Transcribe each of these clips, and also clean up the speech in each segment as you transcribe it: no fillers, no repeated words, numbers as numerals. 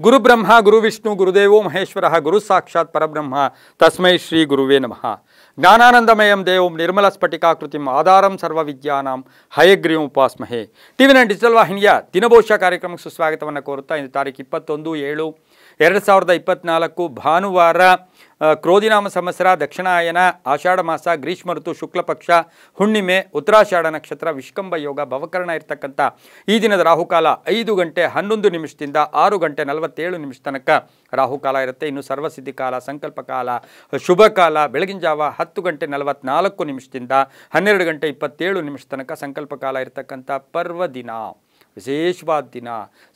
ಗುರು ಬ್ರಹ್ಮ ಗುರು ವಿಷ್ಣು ಗುರುದೇವೋ ಮಹೇಶ್ವರ ಗುರು ಸಾಕ್ಷಾತ್ ಪರಬ್ರಹ್ಮ ತಸ್ಮೈ ಶ್ರೀ ಗುರುವೇ ನಮಃ. ಜ್ಞಾನಾನಂದಮಯಂ ದೇವಂ ನಿರ್ಮಲ ಸ್ಫಟಿಕಾಕೃತಿಂ ಆಧಾರಂ ಸರ್ವವಿದ್ಯಾನಾಂ ಹಯಗ್ರೀವಂ ಉಪಾಸ್ಮಹೇ. ಟಿವಿ9 ಡಿಜಿಟಲ್ ವಾಹಿನಿಯ ದಿನಭವಿಷ್ಯ ಕಾರ್ಯಕ್ರಮಕ್ಕೆ ಸುಸ್ವಾಗತವನ್ನು ಕೋರುತ್ತಾ ಇಂದು ತಾರೀಕು 21/7/2024 ಭಾನುವಾರ, ಕ್ರೋಧಿನಾಮ ಸಂವತ್ಸರ, ದಕ್ಷಿಣಾಯನ, ಆಷಾಢ ಮಾಸ, ಗ್ರೀಷ್ಮ ಋತು, ಶುಕ್ಲ ಪಕ್ಷ, ಹುಣ್ಣಿಮೆ, ಉತ್ತರಾಷಾಢ ನಕ್ಷತ್ರ, ವಿಷ್ಕಂಭ ಯೋಗ, ಭವಕರಣ ಇರ್ತಕ್ಕಂಥ ಈ ದಿನದ ರಾಹುಕಾಲ 5 ಗಂಟೆ 11 ನಿಮಿಷದಿಂದ 6 ಗಂಟೆ 47 ನಿಮಿಷ ತನಕ ರಾಹುಕಾಲ ಇರುತ್ತೆ. ಇನ್ನು ಸರ್ವಸಿದ್ಧಿ ಕಾಲ, ಸಂಕಲ್ಪ ಕಾಲ, ಶುಭ ಕಾಲ ಬೆಳಗಿನ ಜಾವ 10 ಗಂಟೆ 44 ನಿಮಿಷದಿಂದ 12 ಗಂಟೆ 27 ನಿಮಿಷ ತನಕ ಸಂಕಲ್ಪ ಕಾಲ ಇರತಕ್ಕಂಥ ಪರ್ವ ದಿನ, ವಿಶೇಷವಾದ ದಿನ.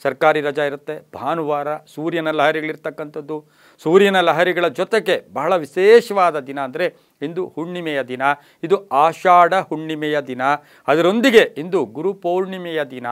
ಸರ್ಕಾರಿ ರಜಾ ಇರುತ್ತೆ. ಭಾನುವಾರ ಸೂರ್ಯನ ಲಹರಿಗಳಿರ್ತಕ್ಕಂಥದ್ದು. ಸೂರ್ಯನ ಲಹರಿಗಳ ಜೊತೆಗೆ ಬಹಳ ವಿಶೇಷವಾದ ದಿನ ಅಂದರೆ ಇಂದು ಹುಣ್ಣಿಮೆಯ ದಿನ. ಇದು ಆಷಾಢ ಹುಣ್ಣಿಮೆಯ ದಿನ. ಅದರೊಂದಿಗೆ ಇಂದು ಗುರು ಪೌರ್ಣಿಮೆಯ ದಿನ.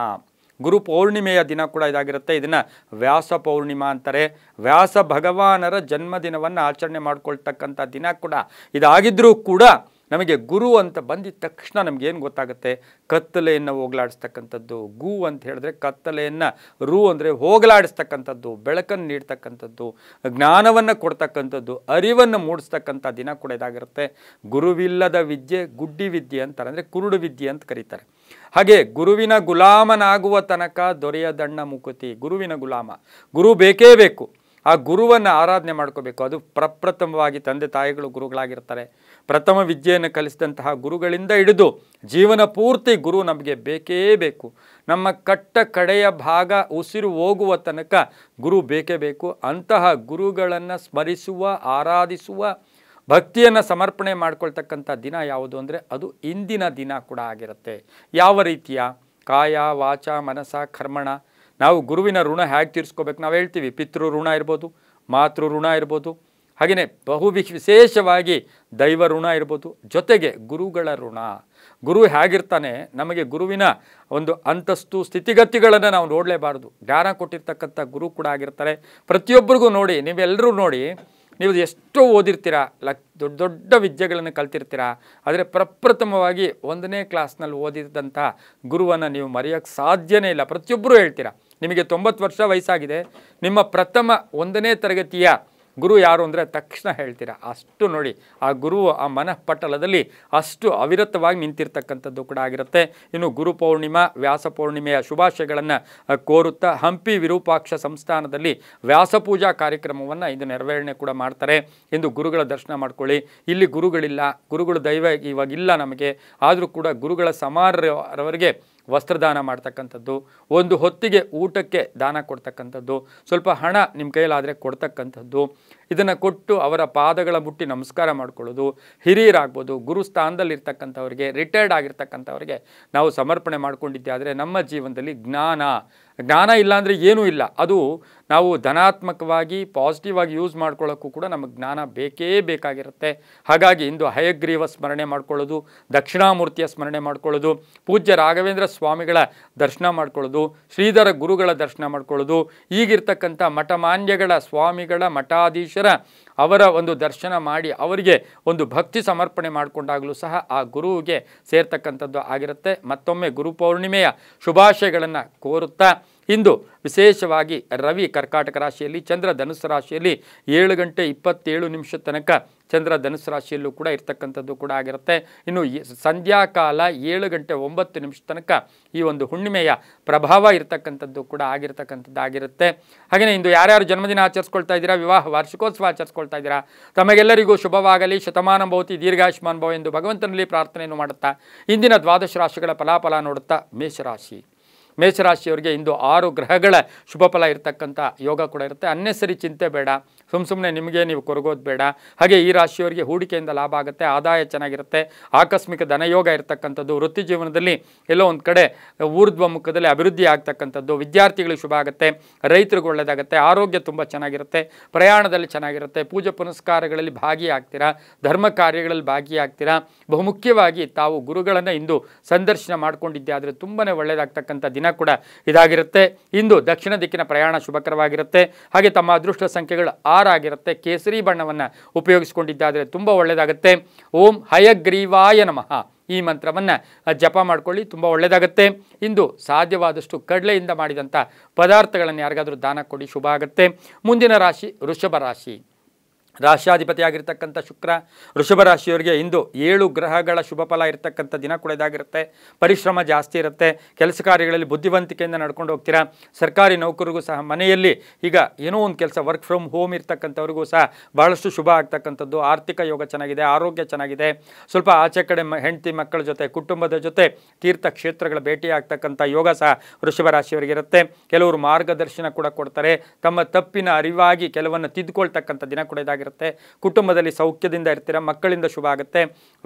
ಗುರು ಪೌರ್ಣಿಮೆಯ ದಿನ ಕೂಡ ಇದಾಗಿರುತ್ತೆ. ಇದನ್ನು ವ್ಯಾಸ ಪೌರ್ಣಿಮಾ ಅಂತಾರೆ. ವ್ಯಾಸ ಭಗವಾನರ ಜನ್ಮದಿನವನ್ನು ಆಚರಣೆ ಮಾಡ್ಕೊಳ್ತಕ್ಕಂಥ ದಿನ ಕೂಡ ಇದಾಗಿದ್ದರೂ ಕೂಡ ನಮಗೆ ಗುರು ಅಂತ ಬಂದಿದ ತಕ್ಷಣ ನಮಗೇನು ಗೊತ್ತಾಗುತ್ತೆ? ಕತ್ತಲೆಯನ್ನು ಹೋಗಲಾಡಿಸ್ತಕ್ಕಂಥದ್ದು. ಗು ಅಂತ ಹೇಳಿದ್ರೆ ಕತ್ತಲೆಯನ್ನು, ರು ಅಂದರೆ ಹೋಗಲಾಡಿಸ್ತಕ್ಕಂಥದ್ದು, ಬೆಳಕನ್ನು ನೀಡ್ತಕ್ಕಂಥದ್ದು, ಜ್ಞಾನವನ್ನು ಕೊಡ್ತಕ್ಕಂಥದ್ದು, ಅರಿವನ್ನು ಮೂಡಿಸ್ತಕ್ಕಂಥ ದಿನ ಕೂಡ ಇದಾಗಿರುತ್ತೆ. ಗುರುವಿಲ್ಲದ ವಿದ್ಯೆ ಗುಡ್ಡಿ ವಿದ್ಯೆ ಅಂತಾರೆ, ಅಂದರೆ ಕುರುಡು ವಿದ್ಯೆ ಅಂತ ಕರೀತಾರೆ. ಹಾಗೆ ಗುರುವಿನ ಗುಲಾಮನಾಗುವ ತನಕ ದೊರೆಯದಣ್ಣ ಮುಕುತಿ. ಗುರುವಿನ ಗುಲಾಮ, ಗುರು ಬೇಕೇ ಬೇಕು. ಆ ಗುರುವನ್ನು ಆರಾಧನೆ ಮಾಡ್ಕೋಬೇಕು. ಅದು ಪ್ರಪ್ರಥಮವಾಗಿ ತಂದೆ ತಾಯಿಗಳು ಗುರುಗಳಾಗಿರ್ತಾರೆ. ಪ್ರಥಮ ವಿದ್ಯೆಯನ್ನು ಕಲಿಸಿದಂತಹ ಗುರುಗಳಿಂದ ಹಿಡಿದು ಜೀವನ ಪೂರ್ತಿ ಗುರು ನಮಗೆ ಬೇಕೇ ಬೇಕು. ನಮ್ಮ ಕಟ್ಟ ಕಡೆಯ ಭಾಗ ಉಸಿರು ಹೋಗುವ ತನಕ ಗುರು ಬೇಕೇ ಬೇಕು. ಅಂತಹ ಗುರುಗಳನ್ನು ಸ್ಮರಿಸುವ, ಆರಾಧಿಸುವ, ಭಕ್ತಿಯನ್ನು ಸಮರ್ಪಣೆ ಮಾಡ್ಕೊಳ್ತಕ್ಕಂಥ ದಿನ ಯಾವುದು ಅಂದರೆ ಅದು ಇಂದಿನ ದಿನ ಕೂಡ ಆಗಿರುತ್ತೆ. ಯಾವ ರೀತಿಯ ಕಾಯ ವಾಚ ಮನಸ ಕರ್ಮಣ ನಾವು ಗುರುವಿನ ಋಣ ಹೇಗೆ ತೀರಿಸ್ಕೋಬೇಕು? ನಾವು ಹೇಳ್ತೀವಿ, ಪಿತೃ ಋಣ ಇರ್ಬೋದು, ಮಾತೃ ಋಣ ಇರ್ಬೋದು, ಹಾಗೆಯೇ ವಿಶೇಷವಾಗಿ ದೈವ ಋಣ ಇರ್ಬೋದು, ಜೊತೆಗೆ ಗುರುಗಳ ಋಣ. ಗುರು ಹೇಗಿರ್ತಾನೆ, ನಮಗೆ ಗುರುವಿನ ಒಂದು ಅಂತಸ್ತು ಸ್ಥಿತಿಗತಿಗಳನ್ನು ನಾವು ನೋಡಲೇಬಾರ್ದು. ಜ್ಞಾನ ಕೊಟ್ಟಿರ್ತಕ್ಕಂಥ ಗುರು ಕೂಡ ಆಗಿರ್ತಾರೆ. ಪ್ರತಿಯೊಬ್ಬರಿಗೂ ನೋಡಿ, ನೀವೆಲ್ಲರೂ ನೋಡಿ, ನೀವು ಎಷ್ಟೋ ಓದಿರ್ತೀರ, ದೊಡ್ಡ ದೊಡ್ಡ ವಿದ್ಯೆಗಳನ್ನು ಕಲ್ತಿರ್ತೀರ, ಆದರೆ ಪ್ರಪ್ರಥಮವಾಗಿ 1ನೇ ಕ್ಲಾಸ್ನಲ್ಲಿ ಓದಿದಂಥ ಗುರುವನ್ನು ನೀವು ಮರೆಯೋಕ್ಕೆ ಸಾಧ್ಯನೇ ಇಲ್ಲ. ಪ್ರತಿಯೊಬ್ಬರೂ ಹೇಳ್ತೀರಾ. ನಿಮಗೆ 90 ವರ್ಷ ವಯಸ್ಸಾಗಿದೆ, ನಿಮ್ಮ ಪ್ರಥಮ 1ನೇ ತರಗತಿಯ ಗುರು ಯಾರು ಅಂದರೆ ತಕ್ಷಣ ಹೇಳ್ತೀರಾ. ಅಷ್ಟು ನೋಡಿ, ಆ ಗುರು ಆ ಮನಃಪಟಲದಲ್ಲಿ ಅಷ್ಟು ಅವಿರತವಾಗಿ ನಿಂತಿರ್ತಕ್ಕಂಥದ್ದು ಕೂಡ ಆಗಿರುತ್ತೆ. ಇನ್ನು ಗುರು ಪೌರ್ಣಿಮಾ, ವ್ಯಾಸ ಪೌರ್ಣಿಮೆಯ ಶುಭಾಶಯಗಳನ್ನು ಕೋರುತ್ತಾ ಹಂಪಿ ವಿರೂಪಾಕ್ಷ ಸಂಸ್ಥಾನದಲ್ಲಿ ವ್ಯಾಸಪೂಜಾ ಕಾರ್ಯಕ್ರಮವನ್ನು ಇಂದು ನೆರವೇರಣೆ ಕೂಡ ಮಾಡ್ತಾರೆ. ಇಂದು ಗುರುಗಳ ದರ್ಶನ ಮಾಡ್ಕೊಳ್ಳಿ. ಇಲ್ಲಿ ಗುರುಗಳಿಲ್ಲ, ಗುರುಗಳು ದೈವ ಇವಾಗಿಲ್ಲ ನಮಗೆ, ಆದರೂ ಕೂಡ ಗುರುಗಳ ಸಮಾನರವರಿಗೆ ವಸ್ತ್ರದಾನ ಮಾಡ್ತಕ್ಕಂಥದ್ದು, ಒಂದು ಹೊತ್ತಿಗೆ ಊಟಕ್ಕೆ ದಾನ ಕೊಡ್ತಕ್ಕಂಥದ್ದು, ಸ್ವಲ್ಪ ಹಣ ನಿಮ್ಮ ಕೈಯಲ್ಲಾದರೆ ಕೊಡ್ತಕ್ಕಂಥದ್ದು, ಇದನ್ನು ಕೊಟ್ಟು ಅವರ ಪಾದಗಳ ಮುಟ್ಟಿ ನಮಸ್ಕಾರ ಮಾಡ್ಕೊಳ್ಳೋದು. ಹಿರಿಯರಾಗ್ಬೋದು, ಗುರು ಸ್ಥಾನದಲ್ಲಿರ್ತಕ್ಕಂಥವ್ರಿಗೆ, ರಿಟೈರ್ಡ್ ಆಗಿರ್ತಕ್ಕಂಥವ್ರಿಗೆ ನಾವು ಸಮರ್ಪಣೆ ಮಾಡ್ಕೊಂಡಿದ್ದೆ ಆದರೆ ನಮ್ಮ ಜೀವನದಲ್ಲಿ ಜ್ಞಾನ ಇಲ್ಲ ಅಂದರೆ ಏನೂ ಇಲ್ಲ. ಅದು ನಾವು ಧನಾತ್ಮಕವಾಗಿ ಪಾಸಿಟಿವ್ ಆಗಿ ಯೂಸ್ ಮಾಡ್ಕೊಳ್ಳೋಕ್ಕೂ ಕೂಡ ನಮಗೆ ಜ್ಞಾನ ಬೇಕೇ ಬೇಕಾಗಿರುತ್ತೆ. ಹಾಗಾಗಿ ಇಂದು ಹಯಗ್ರೀವ ಸ್ಮರಣೆ ಮಾಡ್ಕೊಳ್ಳೋದು, ದಕ್ಷಿಣಾಮೂರ್ತಿಯ ಸ್ಮರಣೆ ಮಾಡ್ಕೊಳ್ಳೋದು, ಪೂಜ್ಯ ರಾಘವೇಂದ್ರ ಸ್ವಾಮಿಗಳ ದರ್ಶನ ಮಾಡ್ಕೊಳ್ಳೋದು, ಶ್ರೀಧರ ಗುರುಗಳ ದರ್ಶನ ಮಾಡ್ಕೊಳ್ಳೋದು, ಈಗಿರ್ತಕ್ಕಂಥ ಮಠಮಾನ್ಯಗಳ ಸ್ವಾಮಿಗಳ ಮಠಾಧೀಶರ ಅವರ ಒಂದು ದರ್ಶನ ಮಾಡಿ ಅವರಿಗೆ ಒಂದು ಭಕ್ತಿ ಸಮರ್ಪಣೆ ಮಾಡಿಕೊಂಡಾಗಲೂ ಸಹ ಆ ಗುರುವಿಗೆ ಸೇರ್ತಕ್ಕಂಥದ್ದು ಆಗಿರುತ್ತೆ. ಮತ್ತೊಮ್ಮೆ ಗುರು ಪೌರ್ಣಿಮೆಯ ಶುಭಾಶಯಗಳನ್ನು ಕೋರುತ್ತಾ ಇಂದು ವಿಶೇಷವಾಗಿ ರವಿ ಕರ್ಕಾಟಕ ರಾಶಿಯಲ್ಲಿ, ಚಂದ್ರ ಧನುಸ್ಸು ರಾಶಿಯಲ್ಲಿ 7 ಗಂಟೆ 27 ನಿಮಿಷ ತನಕ ಚಂದ್ರ ಧನುಸ್ಸು ರಾಶಿಯಲ್ಲೂ ಕೂಡ ಇರ್ತಕ್ಕಂಥದ್ದು ಕೂಡ ಆಗಿರುತ್ತೆ. ಇನ್ನು ಸಂಧ್ಯಾಕಾಲ 7 ಗಂಟೆ 9 ನಿಮಿಷ ತನಕ ಈ ಒಂದು ಹುಣ್ಣಿಮೆಯ ಪ್ರಭಾವ ಇರ್ತಕ್ಕಂಥದ್ದು ಕೂಡ ಆಗಿರುತ್ತೆ. ಹಾಗೆಯೇ ಇಂದು ಯಾರ್ಯಾರು ಜನ್ಮದಿನ ಆಚರಿಸ್ಕೊಳ್ತಾ ಇದ್ದೀರಾ, ವಿವಾಹ ವಾರ್ಷಿಕೋತ್ಸವ ಆಚರಿಸ್ಕೊಳ್ತಾ ಇದ್ದೀರಾ, ತಮಗೆಲ್ಲರಿಗೂ ಶುಭವಾಗಲಿ, ಶತಮಾನ ಭವತಿ, ದೀರ್ಘಾಯುಷ್ಮಾನ್ ಭವ ಎಂದು ಭಗವಂತನಲ್ಲಿ ಪ್ರಾರ್ಥನೆಯನ್ನು ಮಾಡುತ್ತಾ ಇಂದಿನ 12 ರಾಶಿಗಳ ಫಲಾಫಲ ನೋಡುತ್ತಾ ಮೇಷರಾಶಿಯವರಿಗೆ ಇಂದು 6 ಗ್ರಹಗಳ ಶುಭ ಫಲ ಇರತಕ್ಕಂಥ ಯೋಗ ಕೂಡ ಇರುತ್ತೆ. ಅನ್ನೆಸರಿ ಚಿಂತೆ ಬೇಡ, ಸುಮ್ಮನೆ ನಿಮಗೆ ನೀವು ಕೊರಗೋದು ಬೇಡ. ಹಾಗೆ ಈ ರಾಶಿಯವರಿಗೆ ಹೂಡಿಕೆಯಿಂದ ಲಾಭ ಆಗುತ್ತೆ, ಆದಾಯ ಚೆನ್ನಾಗಿರುತ್ತೆ, ಆಕಸ್ಮಿಕ ಧನಯೋಗ ಇರತಕ್ಕಂಥದ್ದು, ವೃತ್ತಿ ಜೀವನದಲ್ಲಿ ಎಲ್ಲೋ ಒಂದು ಕಡೆ ಊರ್ಧ್ವ ಮುಖದಲ್ಲಿ ಅಭಿವೃದ್ಧಿ ಆಗ್ತಕ್ಕಂಥದ್ದು, ವಿದ್ಯಾರ್ಥಿಗಳಿಗೆ ಶುಭ ಆಗುತ್ತೆ, ರೈತರಿಗೆ ಒಳ್ಳೆಯದಾಗುತ್ತೆ, ಆರೋಗ್ಯ ತುಂಬ ಚೆನ್ನಾಗಿರುತ್ತೆ, ಪ್ರಯಾಣದಲ್ಲಿ ಚೆನ್ನಾಗಿರುತ್ತೆ, ಪೂಜೆ ಪುನಸ್ಕಾರಗಳಲ್ಲಿ ಭಾಗಿಯಾಗ್ತೀರಾ, ಧರ್ಮ ಕಾರ್ಯಗಳಲ್ಲಿ ಭಾಗಿಯಾಗ್ತೀರಾ. ಬಹುಮುಖ್ಯವಾಗಿ ತಾವು ಗುರುಗಳನ್ನು ಇಂದು ಸಂದರ್ಶನ ಮಾಡ್ಕೊಂಡಿದ್ದೆ ಆದರೆ ತುಂಬಾ ಒಳ್ಳೆಯದಾಗ್ತಕ್ಕಂಥ ದಿನ ಕೂಡ ಇದಾಗಿರುತ್ತೆ. ಇಂದು ದಕ್ಷಿಣ ದಿಕ್ಕಿನ ಪ್ರಯಾಣ ಶುಭಕರವಾಗಿರುತ್ತೆ. ಹಾಗೆ ತಮ್ಮ ಅದೃಷ್ಟ ಸಂಖ್ಯೆಗಳು 6 ಆಗಿರುತ್ತೆ. ಕೇಸರಿ ಬಣ್ಣವನ್ನು ಉಪಯೋಗಿಸಿಕೊಂಡಿದ್ದಾದರೆ ತುಂಬ ಒಳ್ಳೆಯದಾಗುತ್ತೆ. ಓಂ ಹಯಗ್ರೀವಾಯ ನಮಃ. ಈ ಮಂತ್ರವನ್ನು ಜಪ ಮಾಡ್ಕೊಳ್ಳಿ, ತುಂಬ ಒಳ್ಳೆಯದಾಗುತ್ತೆ. ಇಂದು ಸಾಧ್ಯವಾದಷ್ಟು ಕಡಲೆಯಿಂದ ಮಾಡಿದಂಥ ಪದಾರ್ಥಗಳನ್ನು ಯಾರಿಗಾದರೂ ದಾನ ಕೊಡಿ, ಶುಭ ಆಗುತ್ತೆ. ಮುಂದಿನ ರಾಶಿ ವೃಷಭ ರಾಶಿ. ರಾಶ್ಯಾಧಿಪತಿಯಾಗಿರ್ತಕ್ಕಂಥ ಶುಕ್ರ ವೃಷಭ ರಾಶಿಯವರಿಗೆ ಇಂದು 7 ಗ್ರಹಗಳ ಶುಭ ಫಲ ಇರತಕ್ಕಂಥ ದಿನ ಕೂಡ ಇದಾಗಿರುತ್ತೆ. ಪರಿಶ್ರಮ ಜಾಸ್ತಿ ಇರುತ್ತೆ. ಕೆಲಸ ಕಾರ್ಯಗಳಲ್ಲಿ ಬುದ್ಧಿವಂತಿಕೆಯಿಂದ ನಡ್ಕೊಂಡು ಹೋಗ್ತೀರಾ. ಸರ್ಕಾರಿ ನೌಕರಿಗೂ ಸಹ ಮನೆಯಲ್ಲಿ ಈಗ ಏನೋ ಒಂದು ಕೆಲಸ ವರ್ಕ್ ಫ್ರಮ್ ಹೋಮ್ ಇರ್ತಕ್ಕಂಥವ್ರಿಗೂ ಸಹ ಬಹಳಷ್ಟು ಶುಭ ಆಗ್ತಕ್ಕಂಥದ್ದು. ಆರ್ಥಿಕ ಯೋಗ ಚೆನ್ನಾಗಿದೆ, ಆರೋಗ್ಯ ಚೆನ್ನಾಗಿದೆ. ಸ್ವಲ್ಪ ಆಚೆ ಕಡೆ ಹೆಂಡತಿ ಮಕ್ಕಳ ಜೊತೆ ಕುಟುಂಬದ ಜೊತೆ ತೀರ್ಥಕ್ಷೇತ್ರಗಳ ಭೇಟಿ ಆಗ್ತಕ್ಕಂಥ ಯೋಗ ಸಹ ವೃಷಭ ರಾಶಿಯವರಿಗೆ ಇರುತ್ತೆ. ಕೆಲವರು ಮಾರ್ಗದರ್ಶನ ಕೂಡ ಕೊಡ್ತಾರೆ. ತಮ್ಮ ತಪ್ಪಿನ ಅರಿವಾಗಿ ಕೆಲವನ್ನು ತಿದ್ದುಕೊಳ್ತಕ್ಕಂಥ ದಿನ ಕೂಡ ಇದಾಗಿರುತ್ತೆ. ಕುಟುಂಬದಲ್ಲಿ ಸೌಖ್ಯದಿಂದ ಇರ್ತೀರ, ಮಕ್ಕಳಿಂದ ಶುಭ ಆಗುತ್ತೆ.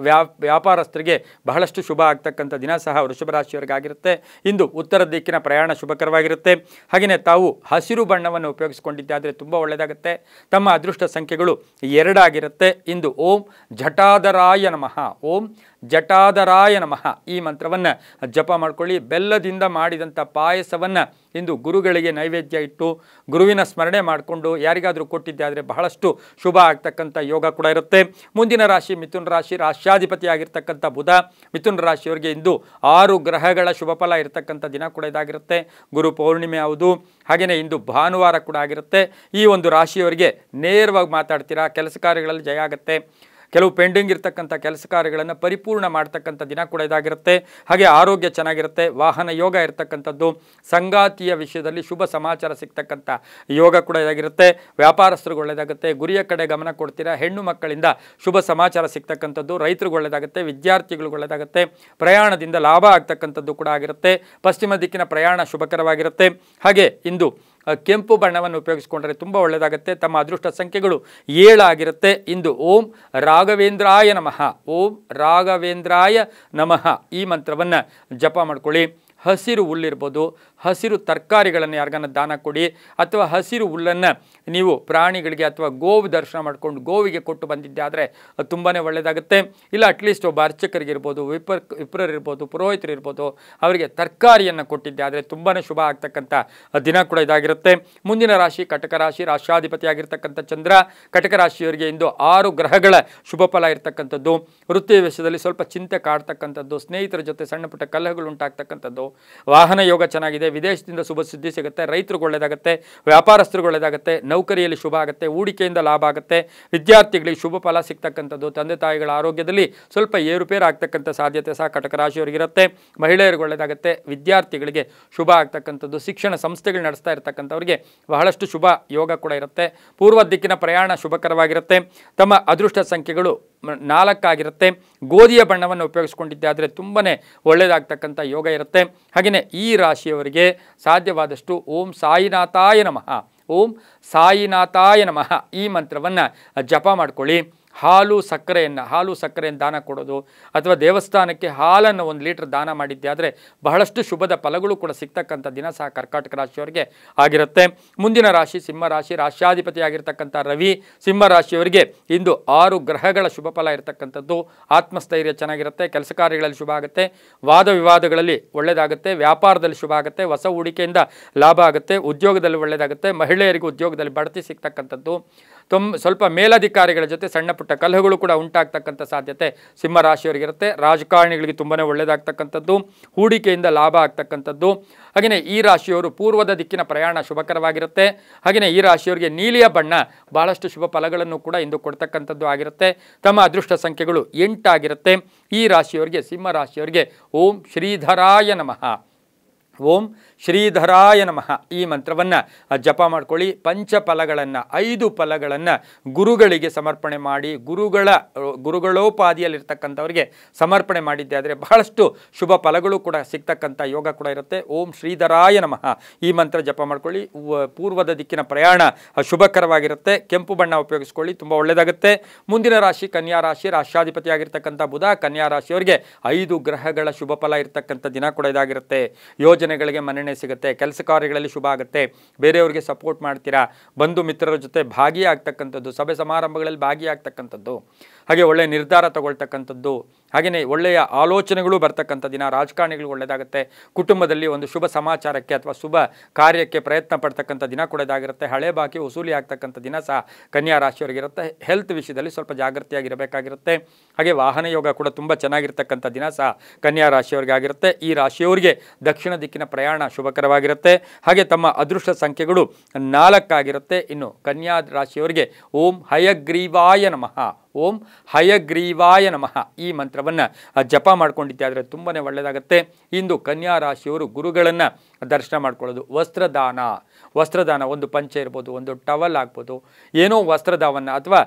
ವ್ಯಾಪಾರಸ್ಥರಿಗೆ ಬಹಳಷ್ಟು ಶುಭ ಆಗ್ತಕ್ಕಂಥ ದಿನ ಸಹ ವೃಷಭ ರಾಶಿಯವರಿಗೆ ಆಗಿರುತ್ತೆ. ಇಂದು ಉತ್ತರ ದಿಕ್ಕಿನ ಪ್ರಯಾಣ ಶುಭಕರವಾಗಿರುತ್ತೆ. ಹಾಗೆಯೇ ತಾವು ಹಸಿರು ಬಣ್ಣವನ್ನು ಉಪಯೋಗಿಸಿಕೊಂಡಿದ್ದಾದರೆ ತುಂಬ ಒಳ್ಳೆಯದಾಗುತ್ತೆ. ತಮ್ಮ ಅದೃಷ್ಟ ಸಂಖ್ಯೆಗಳು 2 ಆಗಿರುತ್ತೆ. ಇಂದು ಓಂ ಜಟಾಧರಾಯ ನಮಃ, ಓಂ ಜಟಾಧರಾಯ ನಮಃ ಈ ಮಂತ್ರವನ್ನು ಜಪ ಮಾಡ್ಕೊಳ್ಳಿ. ಬೆಲ್ಲದಿಂದ ಮಾಡಿದಂಥ ಪಾಯಸವನ್ನು ಇಂದು ಗುರುಗಳಿಗೆ ನೈವೇದ್ಯ ಇಟ್ಟು ಗುರುವಿನ ಸ್ಮರಣೆ ಮಾಡಿಕೊಂಡು ಯಾರಿಗಾದರೂ ಕೊಟ್ಟಿದ್ದಾದರೆ ಬಹಳಷ್ಟು ಶುಭ ಆಗ್ತಕ್ಕಂಥ ಯೋಗ ಕೂಡ ಇರುತ್ತೆ. ಮುಂದಿನ ರಾಶಿ ಮಿಥುನ ರಾಶಿ. ರಾಶ್ಯಾಧಿಪತಿಯಾಗಿರ್ತಕ್ಕಂಥ ಬುಧ ಮಿಥುನ ರಾಶಿಯವರಿಗೆ ಇಂದು 6 ಗ್ರಹಗಳ ಶುಭ ಫಲ ಇರತಕ್ಕಂಥ ದಿನ ಕೂಡ ಇದಾಗಿರುತ್ತೆ. ಗುರು ಪೌರ್ಣಿಮೆ ಹೌದು, ಹಾಗೆಯೇ ಇಂದು ಭಾನುವಾರ ಕೂಡ ಆಗಿರುತ್ತೆ. ಈ ಒಂದು ರಾಶಿಯವರಿಗೆ ನೇರವಾಗಿ ಮಾತಾಡ್ತೀರಾ, ಕೆಲಸ ಕಾರ್ಯಗಳಲ್ಲಿ ಜಯ ಆಗುತ್ತೆ. ಕೆಲವು ಪೆಂಡಿಂಗ್ ಇರ್ತಕ್ಕಂಥ ಕೆಲಸ ಕಾರ್ಯಗಳನ್ನು ಪರಿಪೂರ್ಣ ಮಾಡ್ತಕ್ಕಂಥ ದಿನ ಕೂಡ ಇದಾಗಿರುತ್ತೆ. ಹಾಗೆ ಆರೋಗ್ಯ ಚೆನ್ನಾಗಿರುತ್ತೆ. ವಾಹನ ಯೋಗ ಇರ್ತಕ್ಕಂಥದ್ದು. ಸಂಗಾತಿಯ ವಿಷಯದಲ್ಲಿ ಶುಭ ಸಮಾಚಾರ ಸಿಗ್ತಕ್ಕಂಥ ಯೋಗ ಕೂಡ ಇದಾಗಿರುತ್ತೆ. ವ್ಯಾಪಾರಸ್ಥರಿಗೆ ಒಳ್ಳೆಯದಾಗುತ್ತೆ. ಗುರಿಯ ಕಡೆ ಗಮನ ಕೊಡ್ತೀರಾ. ಹೆಣ್ಣು ಮಕ್ಕಳಿಂದ ಶುಭ ಸಮಾಚಾರ ಸಿಗ್ತಕ್ಕಂಥದ್ದು. ರೈತರಿಗೆ ಒಳ್ಳೆಯದಾಗುತ್ತೆ. ವಿದ್ಯಾರ್ಥಿಗಳಿಗೆ ಒಳ್ಳೆಯದಾಗುತ್ತೆ. ಪ್ರಯಾಣದಿಂದ ಲಾಭ ಆಗ್ತಕ್ಕಂಥದ್ದು ಕೂಡ ಆಗಿರುತ್ತೆ. ಪಶ್ಚಿಮ ದಿಕ್ಕಿನ ಪ್ರಯಾಣ ಶುಭಕರವಾಗಿರುತ್ತೆ. ಹಾಗೆ ಇಂದು ಕೆಂಪು ಬಣ್ಣವನ್ನು ಉಪಯೋಗಿಸಿಕೊಂಡರೆ ತುಂಬ ಒಳ್ಳೆಯದಾಗುತ್ತೆ. ತಮ್ಮ ಅದೃಷ್ಟ ಸಂಖ್ಯೆಗಳು 7 ಆಗಿರುತ್ತೆ. ಇಂದು ಓಂ ರಾಘವೇಂದ್ರಾಯ ನಮಃ, ಓಂ ರಾಘವೇಂದ್ರಾಯ ನಮಃ ಈ ಮಂತ್ರವನ್ನು ಜಪ ಮಾಡ್ಕೊಳ್ಳಿ. ಹಸಿರು ಹುಲ್ಲಿರ್ಬೋದು, ಹಸಿರು ತರಕಾರಿಗಳನ್ನು ಯಾರಿಗಾನ ದಾನ ಕೊಡಿ, ಅಥವಾ ಹಸಿರು ಹುಲ್ಲನ್ನು ನೀವು ಪ್ರಾಣಿಗಳಿಗೆ ಅಥವಾ ಗೋವು ದರ್ಶನ ಮಾಡಿಕೊಂಡು ಗೋವಿಗೆ ಕೊಟ್ಟು ಬಂದಿದ್ದಾದರೆ ತುಂಬಾ ಒಳ್ಳೆಯದಾಗುತ್ತೆ. ಇಲ್ಲ ಅಟ್ಲೀಸ್ಟ್ ಒಬ್ಬ ಅರ್ಚಕರಿಗಿರ್ಬೋದು, ವಿಪ್ರರಿರ್ಬೋದು, ಪುರೋಹಿತರಿರ್ಬೋದು, ಅವರಿಗೆ ತರಕಾರಿಯನ್ನು ಕೊಟ್ಟಿದ್ದಾದರೆ ತುಂಬಾ ಶುಭ ಆಗ್ತಕ್ಕಂಥ ದಿನ ಕೂಡ ಇದಾಗಿರುತ್ತೆ. ಮುಂದಿನ ರಾಶಿ ಕಟಕ ರಾಶಿ. ರಾಶ್ಯಾಧಿಪತಿಯಾಗಿರ್ತಕ್ಕಂಥ ಚಂದ್ರ ಕಟಕ ರಾಶಿಯವರಿಗೆ ಇಂದು 6 ಗ್ರಹಗಳ ಶುಭ ಫಲ ಇರತಕ್ಕಂಥದ್ದು. ವೃತ್ತಿ ವಿಷಯದಲ್ಲಿ ಸ್ವಲ್ಪ ಚಿಂತೆ ಕಾಡ್ತಕ್ಕಂಥದ್ದು. ಸ್ನೇಹಿತರ ಜೊತೆ ಸಣ್ಣ ಪುಟ್ಟ ಕಲಹಗಳು ಉಂಟಾಗ್ತಕ್ಕಂಥದ್ದು. ವಾಹನ ಯೋಗ ಚೆನ್ನಾಗಿದೆ. ವಿದೇಶದಿಂದ ಶುಭ ಸುದ್ದಿ ಸಿಗುತ್ತೆ. ರೈತರಿಗೆ ಒಳ್ಳೆಯದಾಗುತ್ತೆ. ವ್ಯಾಪಾರಸ್ಥರಿಗೆ ಒಳ್ಳೆಯದಾಗುತ್ತೆ. ನೌಕರಿಯಲ್ಲಿ ಶುಭ ಆಗುತ್ತೆ. ಹೂಡಿಕೆಯಿಂದ ಲಾಭ ಆಗುತ್ತೆ. ವಿದ್ಯಾರ್ಥಿಗಳಿಗೆ ಶುಭ ಫಲ ಸಿಗ್ತಕ್ಕಂಥದ್ದು. ತಂದೆ ತಾಯಿಗಳ ಆರೋಗ್ಯದಲ್ಲಿ ಸ್ವಲ್ಪ ಏರುಪೇರು ಆಗ್ತಕ್ಕಂಥ ಸಾಧ್ಯತೆ ಸಹ ಕಟಕ ರಾಶಿಯವರಿಗಿರುತ್ತೆ. ಮಹಿಳೆಯರಿಗೆ ಒಳ್ಳೆಯದಾಗುತ್ತೆ. ವಿದ್ಯಾರ್ಥಿಗಳಿಗೆ ಶುಭ ಆಗ್ತಕ್ಕಂಥದ್ದು. ಶಿಕ್ಷಣ ಸಂಸ್ಥೆಗಳು ನಡೆಸ್ತಾ ಇರ್ತಕ್ಕಂಥವ್ರಿಗೆ ಬಹಳಷ್ಟು ಶುಭ ಯೋಗ ಕೂಡ ಇರುತ್ತೆ. ಪೂರ್ವ ದಿಕ್ಕಿನ ಪ್ರಯಾಣ ಶುಭಕರವಾಗಿರುತ್ತೆ. ತಮ್ಮ ಅದೃಷ್ಟ ಸಂಖ್ಯೆಗಳು 4 ಆಗಿರುತ್ತೆ. ಗೋಧಿಯ ಬಣ್ಣವನ್ನು ಉಪಯೋಗಿಸ್ಕೊಂಡಿದ್ದಾದರೆ ತುಂಬಾ ಒಳ್ಳೆಯದಾಗ್ತಕ್ಕಂಥ ಯೋಗ ಇರುತ್ತೆ. ಹಾಗೆಯೇ ಈ ರಾಶಿಯವರಿಗೆ ಸಾಧ್ಯವಾದಷ್ಟು ಓಂ ಸಾಯಿನಾಥಾಯ ನಮಃ, ಓಂ ಸಾಯಿನಾಥಾಯ ನಮಃ ಈ ಮಂತ್ರವನ್ನು ಜಪ ಮಾಡ್ಕೊಳ್ಳಿ. ಹಾಲು ಸಕ್ಕರೆಯನ್ನು ದಾನ ಕೊಡೋದು, ಅಥವಾ ದೇವಸ್ಥಾನಕ್ಕೆ ಹಾಲನ್ನು 1 ಲೀಟರ್ ದಾನ ಮಾಡಿದ್ದಾದರೆ ಬಹಳಷ್ಟು ಶುಭದ ಫಲಗಳು ಕೂಡ ಸಿಗ್ತಕ್ಕಂಥ ದಿನ ಸಹ ಕರ್ಕಾಟಕ ರಾಶಿಯವರಿಗೆ ಆಗಿರುತ್ತೆ. ಮುಂದಿನ ರಾಶಿ ಸಿಂಹ ರಾಶಿ. ರಾಶ್ಯಾಧಿಪತಿಯಾಗಿರ್ತಕ್ಕಂಥ ರವಿ ಸಿಂಹ ರಾಶಿಯವರಿಗೆ ಇಂದು 6 ಗ್ರಹಗಳ ಶುಭ ಫಲ ಇರತಕ್ಕಂಥದ್ದು. ಆತ್ಮಸ್ಥೈರ್ಯ ಚೆನ್ನಾಗಿರುತ್ತೆ. ಕೆಲಸ ಕಾರ್ಯಗಳಲ್ಲಿ ಶುಭ ಆಗುತ್ತೆ. ವಾದ ವಿವಾದಗಳಲ್ಲಿ ಒಳ್ಳೆಯದಾಗುತ್ತೆ. ವ್ಯಾಪಾರದಲ್ಲಿ ಶುಭ ಆಗುತ್ತೆ. ಹೊಸ ಹೂಡಿಕೆಯಿಂದ ಲಾಭ ಆಗುತ್ತೆ. ಉದ್ಯೋಗದಲ್ಲಿ ಒಳ್ಳೆಯದಾಗುತ್ತೆ. ಮಹಿಳೆಯರಿಗೆ ಉದ್ಯೋಗದಲ್ಲಿ ಬಡ್ತಿ ಸಿಗ್ತಕ್ಕಂಥದ್ದು. ಸ್ವಲ್ಪ ಮೇಲಧಿಕಾರಿಗಳ ಜೊತೆ ಸಣ್ಣ ಪುಟ್ಟ ಕಲಹಗಳು ಕೂಡ ಉಂಟಾಗ್ತಕ್ಕಂಥ ಸಾಧ್ಯತೆ ಸಿಂಹ ರಾಶಿಯವರಿಗಿರುತ್ತೆ. ರಾಜಕಾರಣಿಗಳಿಗೆ ತುಂಬಾ ಒಳ್ಳೆಯದಾಗ್ತಕ್ಕಂಥದ್ದು. ಹೂಡಿಕೆಯಿಂದ ಲಾಭ ಆಗ್ತಕ್ಕಂಥದ್ದು. ಹಾಗೆಯೇ ಈ ರಾಶಿಯವರು ಪೂರ್ವದ ದಿಕ್ಕಿನ ಪ್ರಯಾಣ ಶುಭಕರವಾಗಿರುತ್ತೆ. ಹಾಗೆಯೇ ಈ ರಾಶಿಯವರಿಗೆ ನೀಲಿಯ ಬಣ್ಣ ಬಹಳಷ್ಟು ಶುಭ ಫಲಗಳನ್ನು ಕೂಡ ಇಂದು ಕೊಡ್ತಕ್ಕಂಥದ್ದು ಆಗಿರುತ್ತೆ. ತಮ್ಮ ಅದೃಷ್ಟ ಸಂಖ್ಯೆಗಳು 8 ಆಗಿರುತ್ತೆ. ಈ ರಾಶಿಯವರಿಗೆ ಸಿಂಹ ರಾಶಿಯವರಿಗೆ ಓಂ ಶ್ರೀಧರಾಯ ನಮಃ, ಓಂ ಶ್ರೀಧರಾಯ ನಮಃ ಈ ಮಂತ್ರವನ್ನು ಜಪ ಮಾಡ್ಕೊಳ್ಳಿ. ಪಂಚಫಲಗಳನ್ನು 5 ಫಲಗಳನ್ನು ಗುರುಗಳಿಗೆ ಸಮರ್ಪಣೆ ಮಾಡಿ, ಗುರುಗಳೋಪಾದಿಯಲ್ಲಿರ್ತಕ್ಕಂಥವರಿಗೆ ಸಮರ್ಪಣೆ ಮಾಡಿದ್ದಾದರೆ ಬಹಳಷ್ಟು ಶುಭ ಫಲಗಳು ಕೂಡ ಸಿಗ್ತಕ್ಕಂಥ ಯೋಗ ಕೂಡ ಇರುತ್ತೆ. ಓಂ ಶ್ರೀಧರಾಯ ನಮಃ ಈ ಮಂತ್ರ ಜಪ ಮಾಡ್ಕೊಳ್ಳಿ. ಪೂರ್ವದ ದಿಕ್ಕಿನ ಪ್ರಯಾಣ ಶುಭಕರವಾಗಿರುತ್ತೆ. ಕೆಂಪು ಬಣ್ಣ ಉಪಯೋಗಿಸ್ಕೊಳ್ಳಿ, ತುಂಬ ಒಳ್ಳೆಯದಾಗುತ್ತೆ. ಮುಂದಿನ ರಾಶಿ ಕನ್ಯಾ ರಾಶಿ. ರಾಶ್ಯಾಧಿಪತಿಯಾಗಿರ್ತಕ್ಕಂಥ ಬುಧ ಕನ್ಯಾ ರಾಶಿಯವರಿಗೆ 5 ಗ್ರಹಗಳ ಶುಭ ಫಲ ಇರತಕ್ಕಂಥ ದಿನ ಕೂಡ ಇದಾಗಿರುತ್ತೆ. ಯೋಜನೆಗಳಿಗೆ ಮನ್ನಣೆ ಸಿಗುತ್ತೆ. ಕೆಲಸ ಕಾರ್ಯಗಳಲ್ಲಿ ಶುಭ ಆಗುತ್ತೆ. ಬೇರೆಯವರಿಗೆ ಸಪೋರ್ಟ್ ಮಾಡ್ತೀರಾ. ಬಂಧು ಮಿತ್ರರ ಜೊತೆ ಭಾಗಿಯಾಗ್ತಕ್ಕಂಥದ್ದು. ಸಭೆ ಸಮಾರಂಭಗಳಲ್ಲಿ ಭಾಗಿಯಾಗ್ತಕ್ಕಂಥದ್ದು. ಹಾಗೆ ಒಳ್ಳೆಯ ನಿರ್ಧಾರ ತಗೊಳ್ತಕ್ಕಂಥದ್ದು, ಹಾಗೆಯೇ ಒಳ್ಳೆಯ ಆಲೋಚನೆಗಳು ಬರ್ತಕ್ಕಂಥ ದಿನ. ರಾಜಕಾರಣಿಗಳು ಒಳ್ಳೆಯದಾಗುತ್ತೆ. ಕುಟುಂಬದಲ್ಲಿ ಒಂದು ಶುಭ ಸಮಾಚಾರಕ್ಕೆ ಅಥವಾ ಶುಭ ಕಾರ್ಯಕ್ಕೆ ಪ್ರಯತ್ನ ಪಡ್ತಕ್ಕಂಥ ದಿನ ಕೂಡ ಇದಾಗಿರುತ್ತೆ. ಹಳೆ ಬಾಕಿ ವಸೂಲಿ ಆಗ್ತಕ್ಕಂಥ ದಿನ ಸಹ ಕನ್ಯಾ ರಾಶಿಯವರಿಗಿರುತ್ತೆ. ಹೆಲ್ತ್ ವಿಷಯದಲ್ಲಿ ಸ್ವಲ್ಪ ಜಾಗೃತಿಯಾಗಿರಬೇಕಾಗಿರುತ್ತೆ. ಹಾಗೆ ವಾಹನ ಯೋಗ ಕೂಡ ತುಂಬ ಚೆನ್ನಾಗಿರ್ತಕ್ಕಂಥ ದಿನ ಸಹ ಕನ್ಯಾ ರಾಶಿಯವರಿಗೆ ಆಗಿರುತ್ತೆ. ಈ ರಾಶಿಯವರಿಗೆ ದಕ್ಷಿಣ ದಿಕ್ಕಿನ ಪ್ರಯಾಣ ಶುಭಕರವಾಗಿರುತ್ತೆ. ಹಾಗೆ ತಮ್ಮ ಅದೃಷ್ಟ ಸಂಖ್ಯೆಗಳು 4 ಆಗಿರುತ್ತೆ. ಇನ್ನು ಕನ್ಯಾ ರಾಶಿಯವರಿಗೆ ಓಂ ಹಯಗ್ರೀವಾಯ ನಮಃ, ಓಂ ಹಯಗ್ರೀವಾಯ ನಮಃ ಈ ಮಂತ್ರವನ್ನು ಜಪ ಮಾಡ್ಕೊಂಡಿದ್ದೆ ಆದರೆ ತುಂಬಾ ಒಳ್ಳೆಯದಾಗುತ್ತೆ. ಇಂದು ಕನ್ಯಾ ರಾಶಿಯವರು ಗುರುಗಳನ್ನು ದರ್ಶನ ಮಾಡ್ಕೊಳ್ಳೋದು. ವಸ್ತ್ರದಾನ ಒಂದು ಪಂಚೆ ಇರ್ಬೋದು, ಒಂದು ಟವಲ್ ಆಗ್ಬೋದು, ಏನೋ ವಸ್ತ್ರದಾನವನ್ನು ಅಥವಾ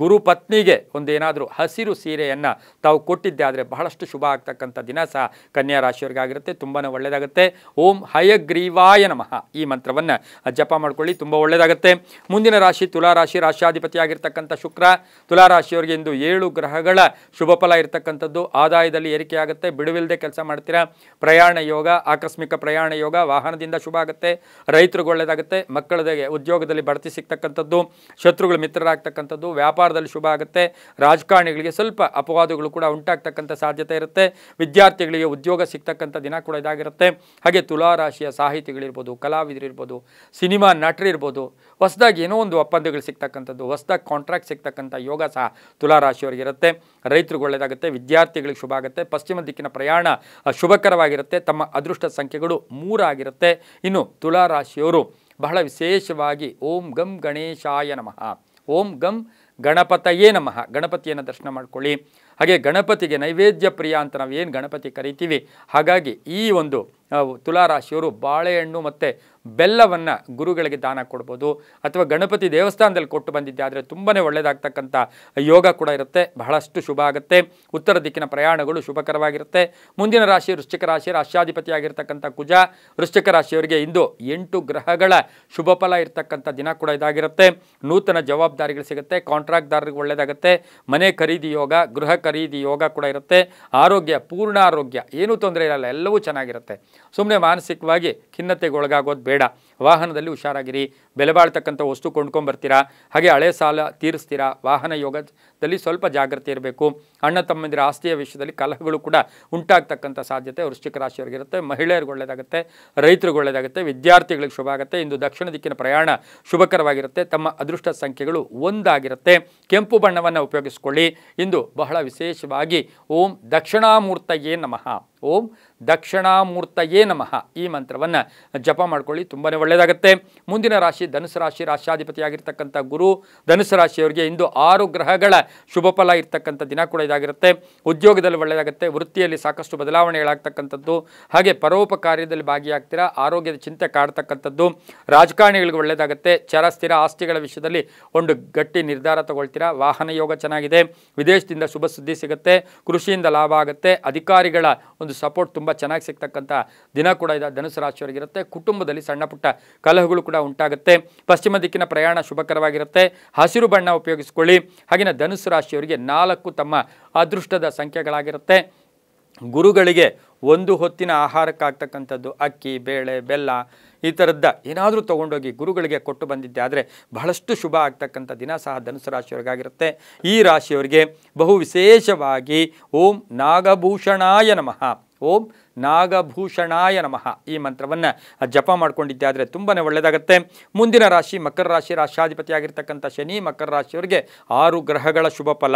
ಗುರು ಪತ್ನಿಗೆ ಒಂದು ಏನಾದರೂ ಹಸಿರು ಸೀರೆಯನ್ನು ತಾವು ಕೊಟ್ಟಿದ್ದೆ ಆದರೆ ಬಹಳಷ್ಟು ಶುಭ ಆಗ್ತಕ್ಕಂಥ ದಿನ ಸಹ ಕನ್ಯಾ ರಾಶಿಯವರಿಗಾಗಿರುತ್ತೆ. ತುಂಬಾ ಒಳ್ಳೆಯದಾಗುತ್ತೆ. ಓಂ ಹಯಗ್ರೀವಾಯ ನಮಃ ಈ ಮಂತ್ರವನ್ನು ಜಪ ಮಾಡ್ಕೊಳ್ಳಿ, ತುಂಬ ಒಳ್ಳೆಯದಾಗುತ್ತೆ. ಮುಂದಿನ ರಾಶಿ ತುಲಾರಾಶಿ. ರಾಶಿಯಾಧಿಪತಿಯಾಗಿರ್ತಕ್ಕಂಥ ಶುಕ್ರ ತುಲಾರಾಶಿಯವರಿಗೆ ಇಂದು 7 ಗ್ರಹಗಳ ಶುಭ ಫಲ ಇರತಕ್ಕಂಥದ್ದು. ಆದಾಯದಲ್ಲಿ ಏರಿಕೆಯಾಗುತ್ತೆ. ಬಿಡುವಿಲ್ಲದೆ ಕೆಲಸ ಮಾಡ್ತೀರಾ. ಪ್ರಯಾಣ ಯೋಗ, ಆಕಸ್ಮಿಕ ಪ್ರಯಾಣ ಯೋಗ, ವಾಹನದಿಂದ ಶುಭ ಆಗುತ್ತೆ. ರೈತರಿಗೆ ಒಳ್ಳೆಯದಾಗುತ್ತೆ. ಮಕ್ಕಳಿಗೆ ಉದ್ಯೋಗದಲ್ಲಿ ಬಡ್ತಿ ಸಿಗ್ತಕ್ಕಂಥದ್ದು, ಶತ್ರುಗಳು ಮಿತ್ರರಾಗ್ತಕ್ಕಂಥದ್ದು, ವ್ಯಾಪಾರದಲ್ಲಿ ಶುಭ ಆಗುತ್ತೆ. ರಾಜಕಾರಣಿಗಳಿಗೆ ಸ್ವಲ್ಪ ಅಪವಾದಗಳು ಕೂಡ ಉಂಟಾಗ್ತಕ್ಕಂಥ ಸಾಧ್ಯತೆ ಇರುತ್ತೆ. ವಿದ್ಯಾರ್ಥಿಗಳಿಗೆ ಉದ್ಯೋಗ ಸಿಗ್ತಕ್ಕಂಥ ದಿನ ಕೂಡ ಇದಾಗಿರುತ್ತೆ. ಹಾಗೆ ತುಲಾರಾಶಿಯ ಸಾಹಿತಿಗಳಿರ್ಬೋದು, ಕಲಾವಿದರಿರ್ಬೋದು, ಸಿನಿಮಾ ನಟರಿರ್ಬೋದು, ಹೊಸದಾಗಿ ಏನೋ ಒಂದು ಒಪ್ಪಂದಗಳು ಸಿಗ್ತಕ್ಕಂಥದ್ದು, ಹೊಸದಾಗಿ ಕಾಂಟ್ರಾಕ್ಟ್ ಸಿಗ್ತಕ್ಕಂಥ ಯೋಗ ಸಹ ತುಲಾರಾಶಿಯವರಿಗೆ ಇರುತ್ತೆ. ರೈತರಿಗೆ ಒಳ್ಳೆಯದಾಗುತ್ತೆ. ವಿದ್ಯಾರ್ಥಿಗಳಿಗೆ ಶುಭ ಆಗುತ್ತೆ. ಪಶ್ಚಿಮ ದಿಕ್ಕಿನ ಪ್ರಯಾಣ ಶುಭಕರವಾಗಿರುತ್ತೆ. ತಮ್ಮ ಅದೃಷ್ಟ ಸಂಖ್ಯೆಗಳು 3 ಆಗಿರುತ್ತೆ. ಇನ್ನು ತುಲಾರಾಶಿಯವರು ಬಹಳ ವಿಶೇಷವಾಗಿ ಓಂ ಗಂ ಗಣೇಶಾಯ ನಮಃ, ಓಂ ಗಂ ಗಣಪತಯೇ ನಮಃ ಗಣಪತಿಯನ್ನು ದರ್ಶನ ಮಾಡ್ಕೊಳ್ಳಿ. ಹಾಗೆ ಗಣಪತಿಗೆ ನೈವೇದ್ಯ ಪ್ರಿಯ ಅಂತ ನಾವೇನು ಗಣಪತಿ ಕರಿತೀವಿ, ಹಾಗಾಗಿ ಈ ಒಂದು ತುಲಾರಾಶಿಯವರು ಬಾಳೆಹಣ್ಣು ಮತ್ತು ಬೆಲ್ಲವನ್ನು ಗುರುಗಳಿಗೆ ದಾನ ಕೊಡ್ಬೋದು, ಅಥವಾ ಗಣಪತಿ ದೇವಸ್ಥಾನದಲ್ಲಿ ಕೊಟ್ಟು ಬಂದಿದ್ದೆ ಆದರೆ ತುಂಬಾ ಒಳ್ಳೆಯದಾಗ್ತಕ್ಕಂಥ ಯೋಗ ಕೂಡ ಇರುತ್ತೆ. ಬಹಳಷ್ಟು ಶುಭ ಆಗುತ್ತೆ. ಉತ್ತರ ದಿಕ್ಕಿನ ಪ್ರಯಾಣಗಳು ಶುಭಕರವಾಗಿರುತ್ತೆ. ಮುಂದಿನ ರಾಶಿ ವೃಶ್ಚಿಕ ರಾಶಿ. ರಾಶ್ಯಾಧಿಪತಿಯಾಗಿರ್ತಕ್ಕಂಥ ಕುಜ ವೃಶ್ಚಿಕ ರಾಶಿಯವರಿಗೆ ಇಂದು 8 ಗ್ರಹಗಳ ಶುಭ ಫಲ ಇರ್ತಕ್ಕಂಥ ದಿನ ಕೂಡ ಇದಾಗಿರುತ್ತೆ. ನೂತನ ಜವಾಬ್ದಾರಿಗಳು ಸಿಗುತ್ತೆ. ಕಾಂಟ್ರಾಕ್ಟ್ದಾರರಿಗೆ ಒಳ್ಳೆಯದಾಗುತ್ತೆ. ಮನೆ ಖರೀದಿ ಯೋಗ, ಗೃಹ ಖರೀದಿ ಯೋಗ ಕೂಡ ಇರುತ್ತೆ. ಆರೋಗ್ಯ, ಪೂರ್ಣ ಆರೋಗ್ಯ, ಏನೂ ತೊಂದರೆ ಇರಲ್ಲ, ಎಲ್ಲವೂ ಚೆನ್ನಾಗಿರುತ್ತೆ. ಸುಮ್ಮನೆ ಮಾನಸಿಕವಾಗಿ ಖಿನ್ನತೆಗೆ ಒಳಗಾಗೋದು ಬೇಡ. ವಾಹನದಲ್ಲಿ ಹುಷಾರಾಗಿರಿ. ಬೆಲೆ ಬಾಳ್ತಕ್ಕಂಥ ವಸ್ತು ಕೊಂಡ್ಕೊಂಬರ್ತೀರಾ. ಹಾಗೆ ಹಳೆ ಸಾಲ ತೀರಿಸ್ತೀರಾ. ವಾಹನ ಯೋಗದಲ್ಲಿ ಸ್ವಲ್ಪ ಜಾಗ್ರತೆ ಇರಬೇಕು. ಅಣ್ಣ ತಮ್ಮಂದಿರ ಆಸ್ತಿಯ ವಿಷಯದಲ್ಲಿ ಕಲಹಗಳು ಕೂಡ ಉಂಟಾಗ್ತಕ್ಕಂಥ ಸಾಧ್ಯತೆ ವೃಶ್ಚಿಕ ರಾಶಿಯವರಿಗಿರುತ್ತೆ. ಮಹಿಳೆಯರಿಗೆ ಒಳ್ಳೆಯದಾಗುತ್ತೆ. ರೈತರಿಗೆ ಒಳ್ಳೆಯದಾಗುತ್ತೆ. ವಿದ್ಯಾರ್ಥಿಗಳಿಗೆ ಶುಭ ಆಗುತ್ತೆ. ಇಂದು ದಕ್ಷಿಣ ದಿಕ್ಕಿನ ಪ್ರಯಾಣ ಶುಭಕರವಾಗಿರುತ್ತೆ. ತಮ್ಮ ಅದೃಷ್ಟ ಸಂಖ್ಯೆಗಳು 1 ಆಗಿರುತ್ತೆ. ಕೆಂಪು ಬಣ್ಣವನ್ನು ಉಪಯೋಗಿಸ್ಕೊಳ್ಳಿ. ಇಂದು ಬಹಳ ವಿಶೇಷವಾಗಿ ಓಂ ದಕ್ಷಿಣಾಮೂರ್ತಯೇ ನಮಃ, ಓಂ ದಕ್ಷಿಣಾಮೂರ್ತಯೇ ನಮಃ ಈ ಮಂತ್ರವನ್ನು ಜಪ ಮಾಡ್ಕೊಳ್ಳಿ. ತುಂಬಾ ಒಳ್ಳೆಯದಾಗುತ್ತೆ. ಮುಂದಿನ ರಾಶಿ ಧನುಸು ರಾಶಿ. ರಾಶ್ಯಾಧಿಪತಿಯಾಗಿರ್ತಕ್ಕಂಥ ಗುರು ಧನುಸು ರಾಶಿಯವರಿಗೆ ಇಂದು 6 ಗ್ರಹಗಳ ಶುಭ ಫಲ ಇರ್ತಕ್ಕಂಥ ದಿನ ಕೂಡ ಇದಾಗಿರುತ್ತೆ. ಉದ್ಯೋಗದಲ್ಲಿ ಒಳ್ಳೆಯದಾಗುತ್ತೆ. ವೃತ್ತಿಯಲ್ಲಿ ಸಾಕಷ್ಟು ಬದಲಾವಣೆಗಳಾಗ್ತಕ್ಕಂಥದ್ದು, ಹಾಗೆ ಪರೋಪಕಾರ್ಯದಲ್ಲಿ ಭಾಗಿಯಾಗ್ತೀರಾ. ಆರೋಗ್ಯದ ಚಿಂತೆ ಕಾಡ್ತಕ್ಕಂಥದ್ದು. ರಾಜಕಾರಣಿಗಳಿಗೆ ಒಳ್ಳೆಯದಾಗುತ್ತೆ. ಚರ ಸ್ಥಿರ ಆಸ್ತಿಗಳ ವಿಷಯದಲ್ಲಿ ಒಂದು ಗಟ್ಟಿ ನಿರ್ಧಾರ ತಗೊಳ್ತೀರಾ. ವಾಹನ ಯೋಗ ಚೆನ್ನಾಗಿದೆ. ವಿದೇಶದಿಂದ ಶುಭ ಸುದ್ದಿ ಸಿಗುತ್ತೆ. ಕೃಷಿಯಿಂದ ಲಾಭ ಆಗುತ್ತೆ. ಅಧಿಕಾರಿಗಳ ಒಂದು ಸಪೋರ್ಟ್ ತುಂಬ ಚೆನ್ನಾಗಿ ಸಿಗ್ತಕ್ಕಂಥ ದಿನ ಕೂಡ ಇದೆ ಧನುಸು ರಾಶಿಯವರಿಗಿರುತ್ತೆ. ಕುಟುಂಬದಲ್ಲಿ ಸಣ್ಣ ಪುಟ್ಟ ಕಲಹಗಳು ಕೂಡ ಉಂಟಾಗುತ್ತೆ. ಪಶ್ಚಿಮ ದಿಕ್ಕಿನ ಪ್ರಯಾಣ ಶುಭಕರವಾಗಿರುತ್ತೆ. ಹಸಿರು ಬಣ್ಣ ಉಪಯೋಗಿಸ್ಕೊಳ್ಳಿ. ಹಾಗೆಯೇ ಧನುಸು ರಾಶಿಯವರಿಗೆ 4 ತಮ್ಮ ಅದೃಷ್ಟದ ಸಂಖ್ಯೆಗಳಾಗಿರುತ್ತೆ. ಗುರುಗಳಿಗೆ ಒಂದು ಹೊತ್ತಿನ ಆಹಾರಕ್ಕಾಗ್ತಕ್ಕಂಥದ್ದು ಅಕ್ಕಿ, ಬೇಳೆ, ಬೆಲ್ಲ ಈ ಥರದ್ದ ಏನಾದರೂ ತೊಗೊಂಡೋಗಿ ಗುರುಗಳಿಗೆ ಕೊಟ್ಟು ಬಂದಿದ್ದೆ ಆದರೆ ಬಹಳಷ್ಟು ಶುಭ ಆಗ್ತಕ್ಕಂಥ ದಿನ ಸಹ ಧನುಸು ರಾಶಿಯವರಿಗಾಗಿರುತ್ತೆ. ಈ ರಾಶಿಯವರಿಗೆ ಬಹು ವಿಶೇಷವಾಗಿ ಓಂ ನಾಗಭೂಷಣಾಯ ನಮಃ, ಓಂ ನಾಗಭೂಷಣಾಯ ನಮಃ ಈ ಮಂತ್ರವನ್ನು ಜಪ ಮಾಡ್ಕೊಂಡಿದ್ದೆ ಆದರೆ ತುಂಬಾ ಒಳ್ಳೆಯದಾಗುತ್ತೆ. ಮುಂದಿನ ರಾಶಿ ಮಕರ ರಾಶಿ. ರಾಶ್ಯಾಧಿಪತಿಯಾಗಿರ್ತಕ್ಕಂಥ ಶನಿ ಮಕರ ರಾಶಿಯವರಿಗೆ 6 ಗ್ರಹಗಳ ಶುಭ ಫಲ.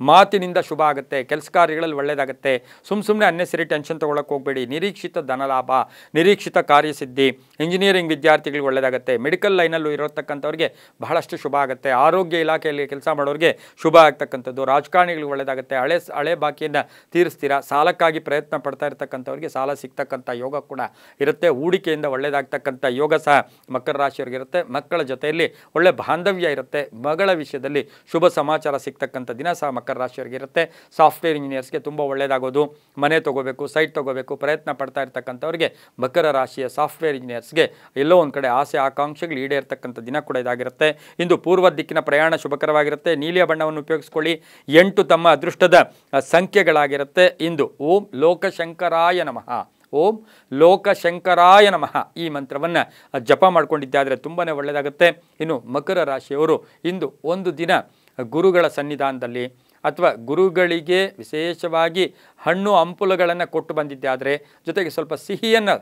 ಮಾತಿನಿಂದ ಶುಭ ಆಗುತ್ತೆ. ಕೆಲಸ ಕಾರ್ಯಗಳಲ್ಲಿ ಒಳ್ಳೆಯದಾಗುತ್ತೆ. ಸುಮ್ಮನೆ ಅನ್ನೆಸರಿ ಟೆನ್ಷನ್ ತೊಗೊಳಕ್ಕೆ ಹೋಗಬೇಡಿ. ನಿರೀಕ್ಷಿತ ಧನಲಾಭ, ನಿರೀಕ್ಷಿತ ಕಾರ್ಯಸಿದ್ಧಿ. ಇಂಜಿನಿಯರಿಂಗ್ ವಿದ್ಯಾರ್ಥಿಗಳಿಗೆ ಒಳ್ಳೆಯದಾಗುತ್ತೆ. ಮೆಡಿಕಲ್ ಲೈನಲ್ಲೂ ಇರತಕ್ಕಂಥವ್ರಿಗೆ ಬಹಳಷ್ಟು ಶುಭ ಆಗುತ್ತೆ. ಆರೋಗ್ಯ ಇಲಾಖೆಯಲ್ಲಿ ಕೆಲಸ ಮಾಡೋರಿಗೆ ಶುಭ ಆಗ್ತಕ್ಕಂಥದ್ದು. ರಾಜಕಾರಣಿಗಳಿಗೆ ಒಳ್ಳೆಯದಾಗುತ್ತೆ. ಹಳೆ ಬಾಕಿಯನ್ನು ತೀರಿಸ್ತೀರಾ. ಸಾಲಕ್ಕಾಗಿ ಪ್ರಯತ್ನ ಪಡ್ತಾ ಇರ್ತಕ್ಕಂಥ ಸಾಲ ಸಿಗ್ತಕ್ಕಂಥ ಯೋಗ ಕೂಡ ಇರುತ್ತೆ. ಹೂಡಿಕೆಯಿಂದ ಒಳ್ಳೆಯದಾಗ್ತಕ್ಕಂಥ ಯೋಗ ಸಹ ಮಕರ ರಾಶಿಯವರಿಗಿರುತ್ತೆ. ಮಕ್ಕಳ ಜೊತೆಯಲ್ಲಿ ಒಳ್ಳೆ ಬಾಂಧವ್ಯ ಇರುತ್ತೆ. ಮಗಳ ವಿಷಯದಲ್ಲಿ ಶುಭ ಸಮಾಚಾರ ಸಿಗ್ತಕ್ಕಂಥ ದಿನ ಸಹ ಮಕರ ರಾಶಿಯವರಿಗಿರುತ್ತೆ. ಸಾಫ್ಟ್ವೇರ್ ಇಂಜಿನಿಯರ್ಸ್ಗೆ ತುಂಬ ಒಳ್ಳೆಯದಾಗೋದು. ಮನೆ ತೊಗೋಬೇಕು, ಸೈಟ್ ತೊಗೋಬೇಕು ಪ್ರಯತ್ನ ಪಡ್ತಾ ಇರ್ತಕ್ಕಂಥವ್ರಿಗೆ ಮಕರ ರಾಶಿಯ ಸಾಫ್ಟ್ವೇರ್ ಇಂಜಿನಿಯರ್ಸ್ಗೆ ಎಲ್ಲೋ ಒಂದು ಕಡೆ ಆಸೆ ಆಕಾಂಕ್ಷೆಗಳು ಈಡೇರ್ತಕ್ಕಂಥ ದಿನ ಕೂಡ ಇದಾಗಿರುತ್ತೆ. ಇಂದು ಪೂರ್ವ ದಿಕ್ಕಿನ ಪ್ರಯಾಣ ಶುಭಕರವಾಗಿರುತ್ತೆ. ನೀಲಿಯ ಬಣ್ಣವನ್ನು ಉಪಯೋಗಿಸ್ಕೊಳ್ಳಿ. 8 ತಮ್ಮ ಅದೃಷ್ಟದ ಸಂಖ್ಯೆಗಳಾಗಿರುತ್ತೆ. ಇಂದು ಓಂ ಲೋಕಶಂಕರಾಯ ನಮಃ, ಓಂ ಲೋಕಶಂಕರಾಯ ನಮಃ ಈ ಮಂತ್ರವನ್ನು ಜಪ ಮಾಡ್ಕೊಂಡಿದ್ದೆ ಆದರೆ ತುಂಬಾ ಒಳ್ಳೆಯದಾಗುತ್ತೆ. ಇನ್ನು ಮಕರ ರಾಶಿಯವರು ಇಂದು ಒಂದು ದಿನ ಗುರುಗಳ ಸನ್ನಿಧಾನದಲ್ಲಿ ಅಥವಾ ಗುರುಗಳಿಗೆ ವಿಶೇಷವಾಗಿ ಹಣ್ಣು ಹಂಪಲುಗಳನ್ನು ಕೊಟ್ಟು ಬಂದಿದ್ದೆ ಆದರೆ, ಜೊತೆಗೆ ಸ್ವಲ್ಪ ಸಿಹಿಯನ್ನು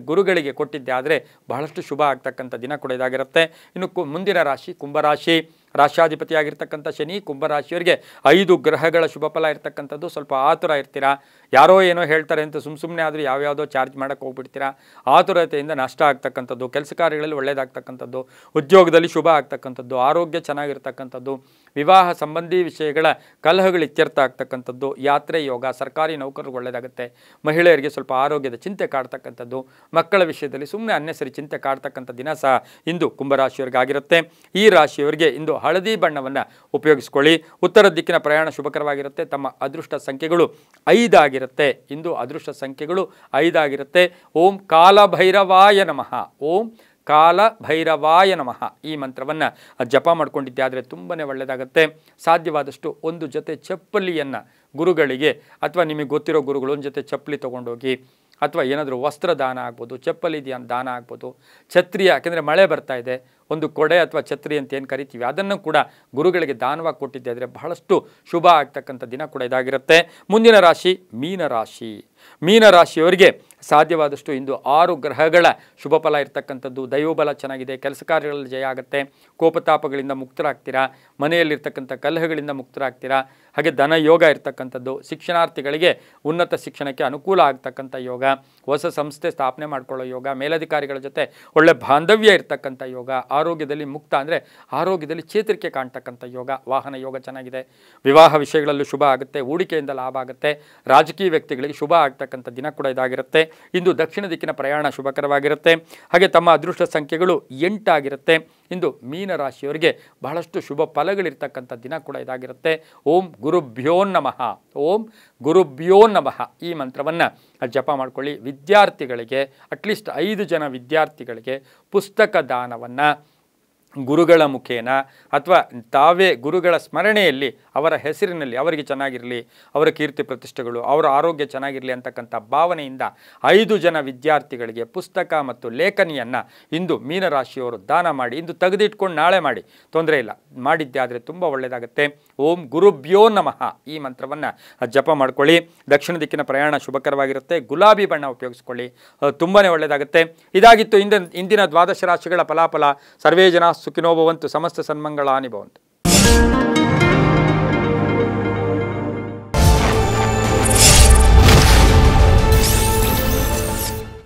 ಗುರುಗಳಿಗೆ ಕೊಟ್ಟಿದ್ದೆ ಆದರೆ ಬಹಳಷ್ಟು ಶುಭ ಆಗ್ತಕ್ಕಂಥ ದಿನ ಕೂಡ ಇದಾಗಿರುತ್ತೆ. ಇನ್ನು ಮುಂದಿನ ರಾಶಿ ಕುಂಭರಾಶಿ. ರಾಶ್ಯಾಧಿಪತಿಯಾಗಿರ್ತಕ್ಕಂಥ ಶನಿ ಕುಂಭರಾಶಿಯವರಿಗೆ 5 ಗ್ರಹಗಳ ಶುಭ ಫಲ ಇರ್ತಕ್ಕಂಥದ್ದು. ಸ್ವಲ್ಪ ಆತುರ ಇರ್ತೀರಾ, ಯಾರೋ ಏನೋ ಹೇಳ್ತಾರೆ ಅಂತ ಸುಮ್ಮನೆ ಆದರೂ ಯಾವ್ಯಾವುದೋ ಚಾರ್ಜ್ ಮಾಡೋಕ್ಕೆ ಹೋಗ್ಬಿಡ್ತೀರಾ. ಆತುರತೆಯಿಂದ ನಷ್ಟ ಆಗ್ತಕ್ಕಂಥದ್ದು, ಕೆಲಸ ಕಾರ್ಯಗಳಲ್ಲಿ ಒಳ್ಳೆಯದಾಗ್ತಕ್ಕಂಥದ್ದು, ಉದ್ಯೋಗದಲ್ಲಿ ಶುಭ ಆಗ್ತಕ್ಕಂಥದ್ದು, ಆರೋಗ್ಯ ಚೆನ್ನಾಗಿರ್ತಕ್ಕಂಥದ್ದು, ವಿವಾಹ ಸಂಬಂಧಿ ವಿಷಯಗಳ ಕಲಹಗಳು ಇತ್ಯರ್ಥ ಆಗ್ತಕ್ಕಂಥದ್ದು, ಯಾತ್ರೆ ಯೋಗ, ಸರ್ಕಾರಿ ನೌಕರರಿಗೆ ಒಳ್ಳೆಯದಾಗುತ್ತೆ. ಮಹಿಳೆಯರಿಗೆ ಸ್ವಲ್ಪ ಆರೋಗ್ಯದ ಚಿಂತೆ ಕಾಡ್ತಕ್ಕಂಥದ್ದು, ಮಕ್ಕಳ ವಿಷಯದಲ್ಲಿ ಸುಮ್ಮನೆ ಅನ್ನೆಸರಿ ಚಿಂತೆ ಕಾಡ್ತಕ್ಕಂಥ ದಿನ ಸಹ ಇಂದು ಕುಂಭರಾಶಿಯವರಿಗಾಗಿರುತ್ತೆ. ಈ ರಾಶಿಯವರಿಗೆ ಇಂದು ಹಳದಿ ಬಣ್ಣವನ್ನು ಉಪಯೋಗಿಸ್ಕೊಳ್ಳಿ. ಉತ್ತರ ದಿಕ್ಕಿನ ಪ್ರಯಾಣ ಶುಭಕರವಾಗಿರುತ್ತೆ. ತಮ್ಮ ಅದೃಷ್ಟ ಸಂಖ್ಯೆಗಳು 5 ಆಗಿರುತ್ತೆ. ಇಂದು ಅದೃಷ್ಟ ಸಂಖ್ಯೆಗಳು 5 ಆಗಿರುತ್ತೆ. ಓಂ ಕಾಲಭೈರವಾಯ ನಮಃ. ಓಂ ಕಾಲಭೈರವಾಯ ನಮಃ ಈ ಮಂತ್ರವನ್ನು ಜಪ ಮಾಡ್ಕೊಂಡಿದ್ದೆ ಆದರೆ ತುಂಬಾ ಒಳ್ಳೆಯದಾಗುತ್ತೆ. ಸಾಧ್ಯವಾದಷ್ಟು ಒಂದು ಜೊತೆ ಚಪ್ಪಲಿಯನ್ನು ಗುರುಗಳಿಗೆ ಅಥವಾ ನಿಮಗೆ ಗೊತ್ತಿರೋ ಗುರುಗಳು ಒಂದು ಜೊತೆ ಚಪ್ಪಲಿ ತೊಗೊಂಡೋಗಿ, ಅಥವಾ ಏನಾದರೂ ವಸ್ತ್ರ ದಾನ ಆಗ್ಬೋದು, ಚಪ್ಪಲಿ ದಾನ ಆಗ್ಬೋದು, ಛತ್ರಿ, ಯಾಕೆಂದರೆ ಮಳೆ ಬರ್ತಾ ಇದೆ, ಒಂದು ಕೊಡೆ ಅಥವಾ ಛತ್ರಿ ಅಂತ ಏನು ಕರಿತೀವಿ ಅದನ್ನು ಕೂಡ ಗುರುಗಳಿಗೆ ದಾನವಾಗಿ ಕೊಟ್ಟಿದ್ದೆ ಆದರೆ ಬಹಳಷ್ಟು ಶುಭ ಆಗ್ತಕ್ಕಂಥ ದಿನ ಕೂಡ ಇದಾಗಿರುತ್ತೆ. ಮುಂದಿನ ರಾಶಿ ಮೀನರಾಶಿ. ಮೀನರಾಶಿಯವರಿಗೆ ಸಾಧ್ಯವಾದಷ್ಟು ಇಂದು 6 ಗ್ರಹಗಳ ಶುಭ ಫಲ ಇರ್ತಕ್ಕಂಥದ್ದು. ದೈವಬಲ ಚೆನ್ನಾಗಿದೆ, ಕೆಲಸ ಕಾರ್ಯಗಳಲ್ಲಿ ಜಯ ಆಗುತ್ತೆ, ಕೋಪತಾಪಗಳಿಂದ ಮುಕ್ತರಾಗ್ತೀರಾ, ಮನೆಯಲ್ಲಿರ್ತಕ್ಕಂಥ ಕಲಹಗಳಿಂದ ಮುಕ್ತರಾಗ್ತೀರಾ. ಹಾಗೆ ಧನ ಯೋಗ ಇರ್ತಕ್ಕಂಥದ್ದು, ಶಿಕ್ಷಣಾರ್ಥಿಗಳಿಗೆ ಉನ್ನತ ಶಿಕ್ಷಣಕ್ಕೆ ಅನುಕೂಲ ಆಗ್ತಕ್ಕಂಥ ಯೋಗ, ಹೊಸ ಸಂಸ್ಥೆ ಸ್ಥಾಪನೆ ಮಾಡ್ಕೊಳ್ಳೋ ಯೋಗ, ಮೇಲಧಿಕಾರಿಗಳ ಜೊತೆ ಒಳ್ಳೆ ಬಾಂಧವ್ಯ ಇರ್ತಕ್ಕಂಥ ಯೋಗ, ಆರೋಗ್ಯದಲ್ಲಿ ಮುಕ್ತ ಅಂದರೆ ಆರೋಗ್ಯದಲ್ಲಿ ಚೇತರಿಕೆ ಕಾಣ್ತಕ್ಕಂಥ ಯೋಗ, ವಾಹನ ಯೋಗ ಚೆನ್ನಾಗಿದೆ, ವಿವಾಹ ವಿಷಯಗಳಲ್ಲೂ ಶುಭ ಆಗುತ್ತೆ, ಹೂಡಿಕೆಯಿಂದ ಲಾಭ ಆಗುತ್ತೆ, ರಾಜಕೀಯ ವ್ಯಕ್ತಿಗಳಿಗೆ ಶುಭ ಆಗ್ತಕ್ಕಂಥ ದಿನ ಕೂಡ ಇದಾಗಿರುತ್ತೆ. ಇಂದು ದಕ್ಷಿಣ ದಿಕ್ಕಿನ ಪ್ರಯಾಣ ಶುಭಕರವಾಗಿರುತ್ತೆ. ಹಾಗೆ ತಮ್ಮ ಅದೃಷ್ಟ ಸಂಖ್ಯೆಗಳು 8 ಆಗಿರುತ್ತೆ. ಇಂದು ಮೀನರಾಶಿಯವರಿಗೆ ಬಹಳಷ್ಟು ಶುಭ ಫಲಗಳಿರ್ತಕ್ಕಂಥ ದಿನ ಕೂಡ ಇದಾಗಿರುತ್ತೆ. ಓಂ ಗುರುಭ್ಯೋ ನಮಃ. ಓಂ ಗುರುಭ್ಯೋ ನಮಃ ಈ ಮಂತ್ರವನ್ನು ಜಪ ಮಾಡ್ಕೊಳ್ಳಿ. ವಿದ್ಯಾರ್ಥಿಗಳಿಗೆ ಅಟ್ಲೀಸ್ಟ್ 5 ಜನ ವಿದ್ಯಾರ್ಥಿಗಳಿಗೆ ಪುಸ್ತಕ ದಾನವನ್ನು ಗುರುಗಳ ಮುಖೇನ ಅಥವಾ ತಾವೇ ಗುರುಗಳ ಸ್ಮರಣೆಯಲ್ಲಿ ಅವರ ಹೆಸರಿನಲ್ಲಿ ಅವರಿಗೆ ಚೆನ್ನಾಗಿರಲಿ, ಅವರ ಕೀರ್ತಿ ಪ್ರತಿಷ್ಠೆಗಳು, ಅವರ ಆರೋಗ್ಯ ಚೆನ್ನಾಗಿರಲಿ ಅಂತಕ್ಕಂಥ ಭಾವನೆಯಿಂದ 5 ಜನ ವಿದ್ಯಾರ್ಥಿಗಳಿಗೆ ಪುಸ್ತಕ ಮತ್ತು ಲೇಖನಿಯನ್ನು ಇಂದು ಮೀನರಾಶಿಯವರು ದಾನ ಮಾಡಿ, ಇಂದು ತೆಗೆದಿಟ್ಕೊಂಡು ನಾಳೆ ಮಾಡಿ, ತೊಂದರೆ ಇಲ್ಲ, ಮಾಡಿದ್ದೆ ಆದರೆ ತುಂಬ ಒಳ್ಳೆಯದಾಗುತ್ತೆ. ಓಂ ಗುರುಭ್ಯೋ ನಮಃ ಈ ಮಂತ್ರವನ್ನು ಜಪ ಮಾಡ್ಕೊಳ್ಳಿ. ದಕ್ಷಿಣ ದಿಕ್ಕಿನ ಪ್ರಯಾಣ ಶುಭಕರವಾಗಿರುತ್ತೆ. ಗುಲಾಬಿ ಬಣ್ಣ ಉಪಯೋಗಿಸ್ಕೊಳ್ಳಿ, ತುಂಬಾ ಒಳ್ಳೆಯದಾಗುತ್ತೆ. ಇದಾಗಿತ್ತು ಇಂದಿನ ದ್ವಾದಶ ರಾಶಿಗಳ ಫಲಾಫಲ. ಸರ್ವೇ ಜನ ಸುಖಿನೋ ಭವಂತು, ಸಮಸ್ತ ಸನ್ಮಂಗಳಾನಿ ಭವಂತು.